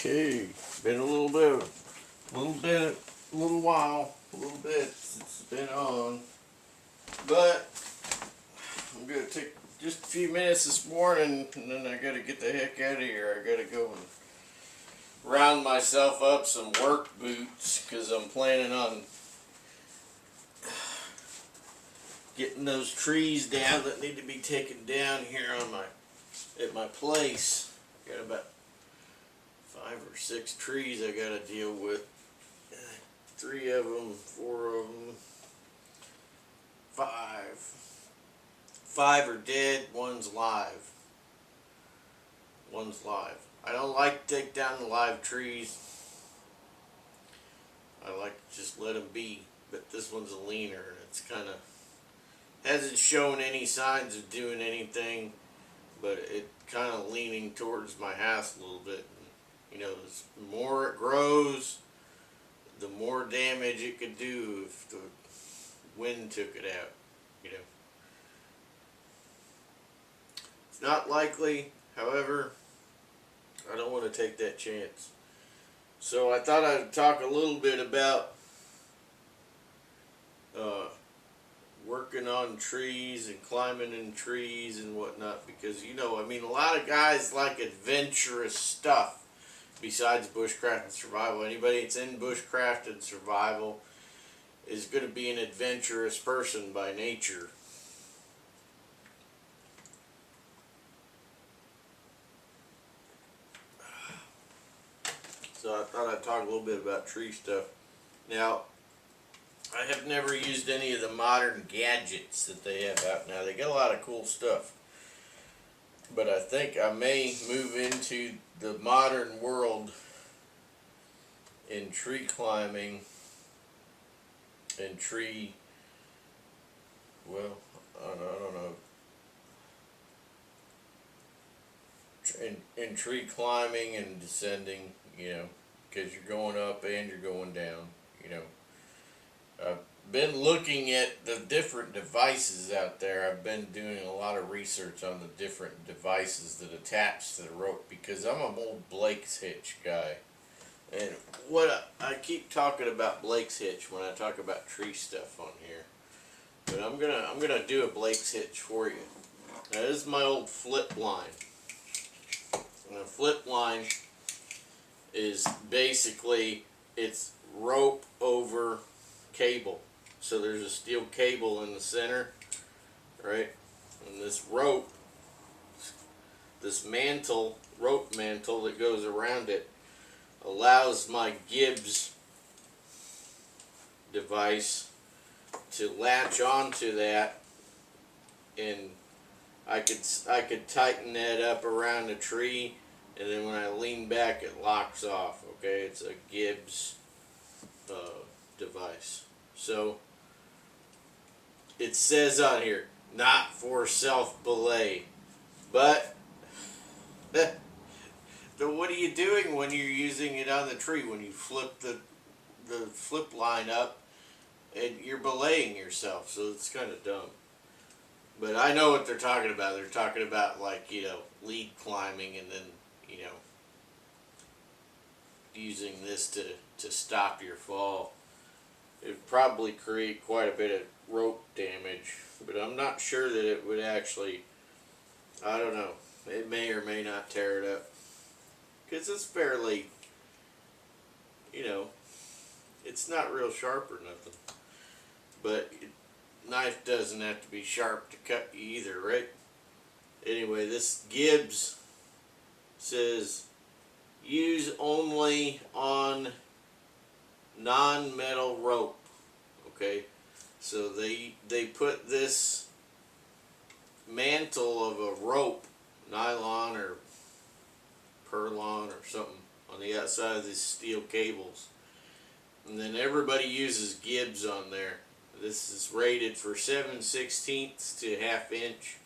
Okay, been a little while since it's been on, but I'm gonna take just a few minutes this morning, and then I gotta get the heck out of here. I gotta go and round myself up some work boots, because I'm planning on getting those trees down that need to be taken down here on at my place. Got about 5 or 6 trees I gotta deal with. 3 of them, 4 of them, 5. 5 are dead, one's live. I don't like to take down the live trees. I like to just let them be. But this one's a leaner, and it's kind of hasn't shown any signs of doing anything, but it kind of leaning towards my house a little bit. You know, the more it grows, the more damage it could do if the wind took it out, you know. It's not likely, however, I don't want to take that chance. So I thought I'd talk a little bit about working on trees and climbing in trees and whatnot, because, you know, I mean, a lot of guys like adventurous stuff besides bushcraft and survival. Anybody that's in bushcraft and survival is going to be an adventurous person by nature. So I thought I'd talk a little bit about tree stuff. Now, I have never used any of the modern gadgets that they have out now. They got a lot of cool stuff. But I think I may move into the modern world in tree climbing and tree, well, I don't know, in tree climbing and descending, you know, because you're going up and you're going down, you know. I've been looking at the different devices out there. I've been doing a lot of research on the different devices that attach to the rope, because I'm an old Blake's hitch guy. And what I keep talking about Blake's hitch when I talk about tree stuff on here. But I'm gonna do a Blake's hitch for you. Now, this is my old flip line. And a flip line is basically, it's rope over cable. So there's a steel cable in the center, right? And this rope, this mantle, rope mantle that goes around it, allows my Gibbs device to latch onto that, and I could tighten that up around the tree, and then when I lean back, it locks off. Okay, it's a Gibbs device. So it says on here, not for self-belay, but so what are you doing when you're using it on the tree? When you flip the flip line up, and you're belaying yourself, so it's kind of dumb. But I know what they're talking about. They're talking about, like, you know, lead climbing, and then, you know, using this to stop your fall. It would probably create quite a bit of rope damage, but I'm not sure that it would actually, I don't know, it may or may not tear it up, because it's fairly, you know, it's not real sharp or nothing, but knife doesn't have to be sharp to cut you either, right? Anyway, this Gibbs says use only on non-metal rope. Okay, so they put this mantle of a rope, nylon or Perlon or something, on the outside of these steel cables, and then everybody uses Gibbs on there. This is rated for 7/16 to 1/2 inch.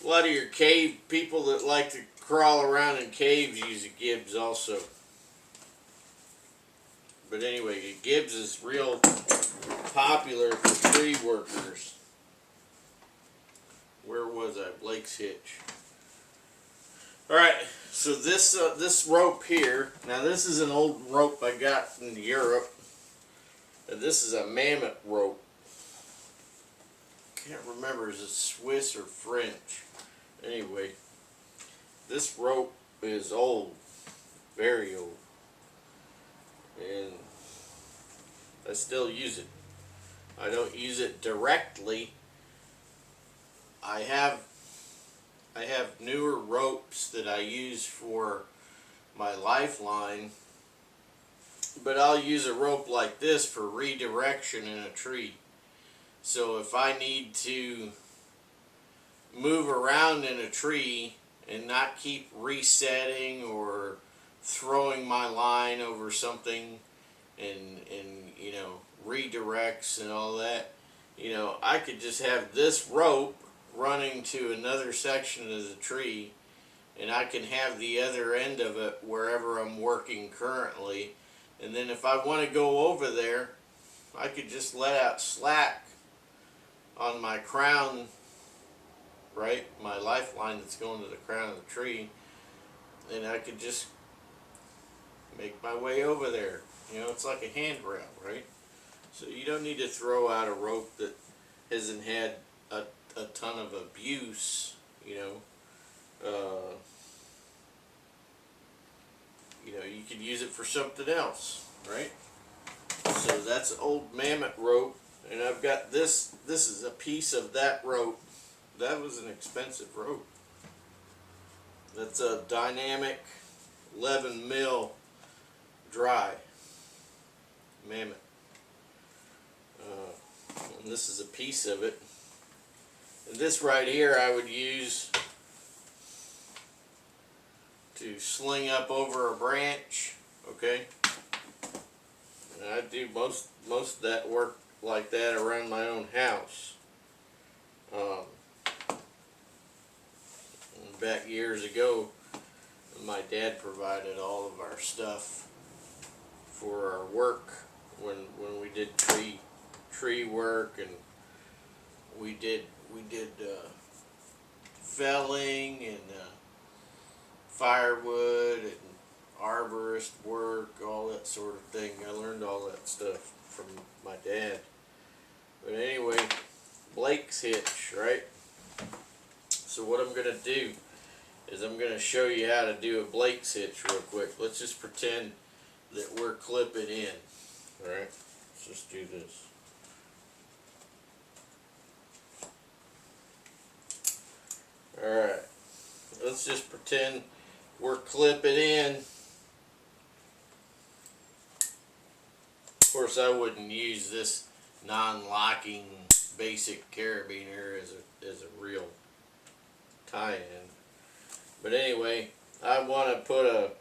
A lot of your cave people that like to crawl around in caves use a Gibbs also. But anyway, Gibbs is real popular for tree workers. Where was I? Blake's hitch. Alright, So this rope here, now this is an old rope I got in Europe. This is a mammoth rope. Can't remember, is it Swiss or French? Anyway, this rope is old, very old, and I still use it. I don't use it directly. I have newer ropes that I use for my lifeline, but I'll use a rope like this for redirection in a tree. So if I need to move around in a tree and not keep resetting or throwing my line over something and you know, redirects and all that, you know, I could just have this rope running to another section of the tree, and I can have the other end of it wherever I'm working currently, and then if I want to go over there, I could just let out slack on my crown, right, my lifeline that's going to the crown of the tree, and I could just make my way over there. You know, it's like a handrail, right? So you don't need to throw out a rope that hasn't had a ton of abuse, you know. You know, you could use it for something else, right? So that's old mammoth rope, and I've got this. This is a piece of that rope. That was an expensive rope. That's a dynamic 11 mil dry mammoth. And this is a piece of it. And this right here I would use to sling up over a branch, okay? And I do most of that work like that around my own house. Back years ago, my dad provided all of our stuff for our work when we did tree work, and we did felling and firewood and arborist work, all that sort of thing. I learned all that stuff from my dad. But anyway, Blake's hitch, right? So what I'm going to do is I'm going to show you how to do a Blake's hitch real quick. Let's just pretend that we're clipping in. Alright, let's just do this. Alright, let's just pretend we're clipping in. Of course, I wouldn't use this non-locking basic carabiner as a real tie-in. But anyway, I want to put a,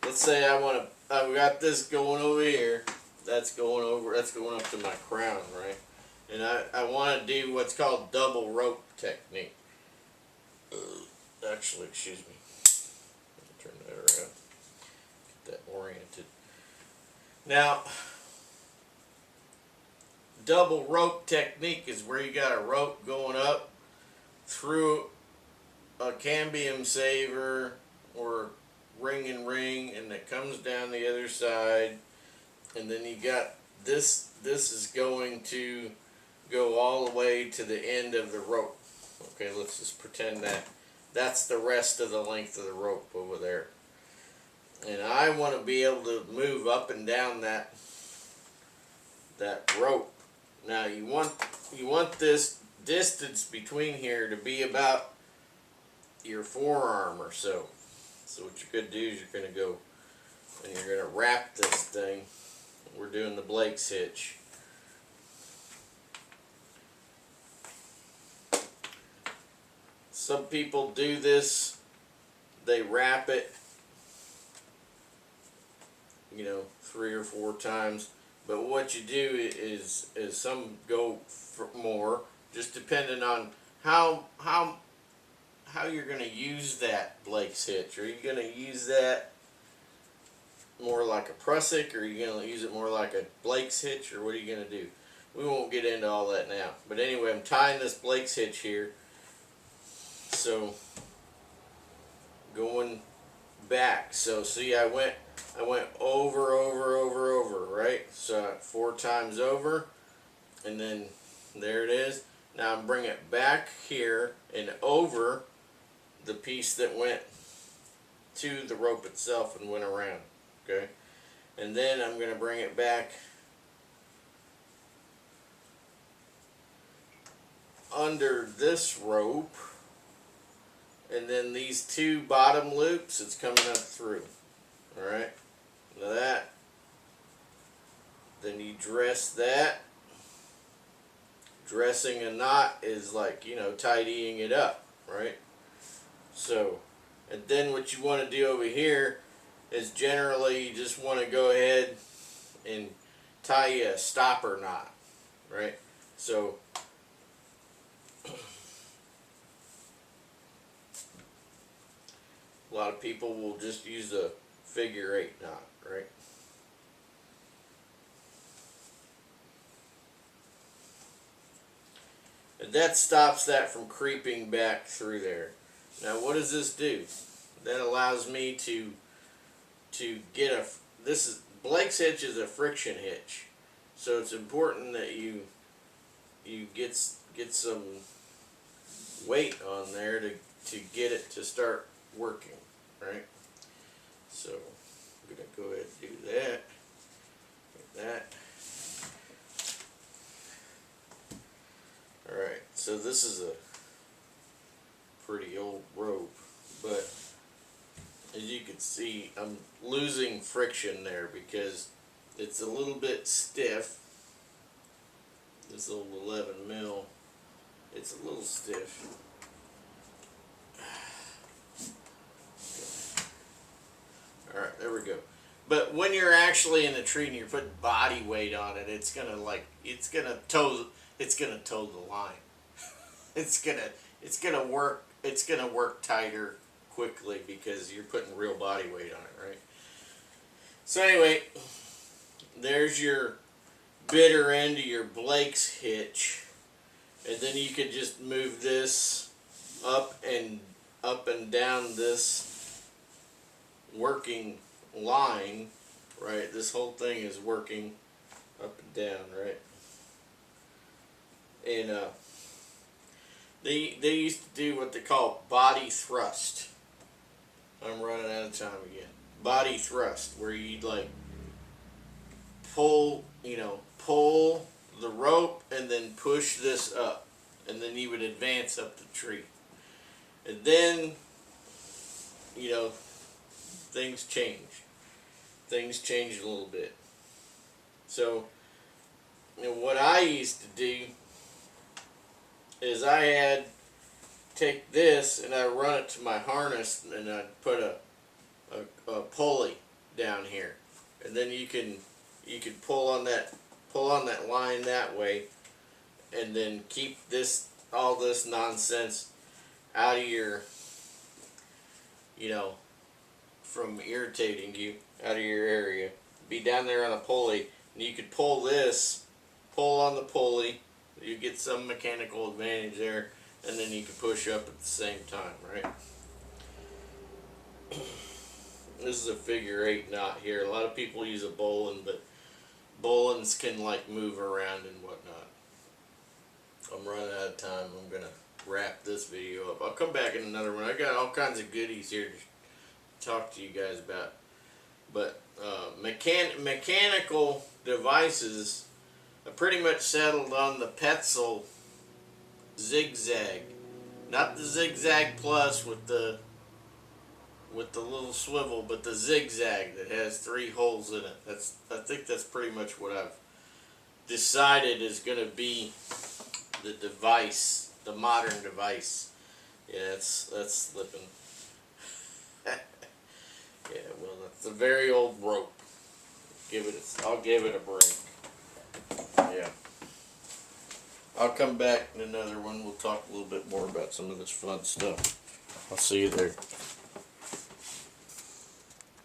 let's say I've got this going over here, that's going up to my crown, right? And I want to do what's called double rope technique. Actually, excuse me. Turn that around. Get that oriented. Now, double rope technique is where you got a rope going up through a cambium saver or ring and ring, and it comes down the other side, and then you got this is going to go all the way to the end of the rope. Okay, let's just pretend that's the rest of the length of the rope over there, and I want to be able to move up and down that rope. Now you want this distance between here to be about your forearm or so. So what you're going to do is you're going to go and you're going to wrap this thing. We're doing the Blake's hitch. Some people do this, they wrap it, you know, 3 or 4 times. But what you do is some go for more, just depending on how you're going to use that Blake's hitch. Are you going to use that more like a prusik, or are you going to use it more like a Blake's hitch, or what are you going to do? We won't get into all that now. But anyway, I'm tying this Blake's hitch here. So going back. So see, I went over, right? So 4 times over, and then there it is. Now I'm bringing it back here and over the piece that went to the rope itself and went around, okay? And then I'm going to bring it back under this rope, and then these 2 bottom loops, it's coming up through. Alright, now that, then you dress that. Dressing a knot is like, you know, tidying it up, right? So, and then what you want to do over here is generally you just want to go ahead and tie you a stopper knot, right? So, a lot of people will just use a figure-8 knot, right? And that stops that from creeping back through there. Now what does this do? That allows me to get a, this is, Blake's hitch is a friction hitch. So it's important that you get some weight on there to get it to start working, right? So I'm going to go ahead and do that. Like that. Alright, so this is a pretty old rope, but as you can see, I'm losing friction there because it's a little bit stiff. This old 11 mil, it's a little stiff. Alright, there we go. But when you're actually in the tree and you're putting body weight on it, it's gonna toe the line. it's gonna work tighter quickly because you're putting real body weight on it, right? So anyway, there's your bitter end of your Blake's hitch, and then you could just move this up and down this working line, right? This whole thing is working up and down, right? And they used to do what they call body thrust. I'm running out of time again. Body thrust, where you'd like pull the rope and then push this up, and then you would advance up the tree. And then, you know, things change. Things change a little bit. So, you know, what I used to do is I had take this and I run it to my harness, and I'd put a pulley down here, and then you can pull on that line that way, and then keep all this nonsense out of your, you know, from irritating you, out of your area. Be down there on a pulley, and you could pull on the pulley. You get some mechanical advantage there, and then you can push up at the same time, right? This is a figure-8 knot here. A lot of people use a bowline, but bowlines can like move around and whatnot. I'm running out of time. I'm gonna wrap this video up. I'll come back in another one. I got all kinds of goodies here to talk to you guys about. But mechanical devices, I pretty much settled on the Petzl zigzag, not the zigzag plus with the little swivel, but the zigzag that has 3 holes in it. I think that's pretty much what I've decided is going to be the device, the modern device. Yeah, that's slipping. Yeah, well, that's a very old rope. I'll give it a break. Yeah. I'll come back in another one. We'll talk a little bit more about some of this fun stuff. I'll see you there.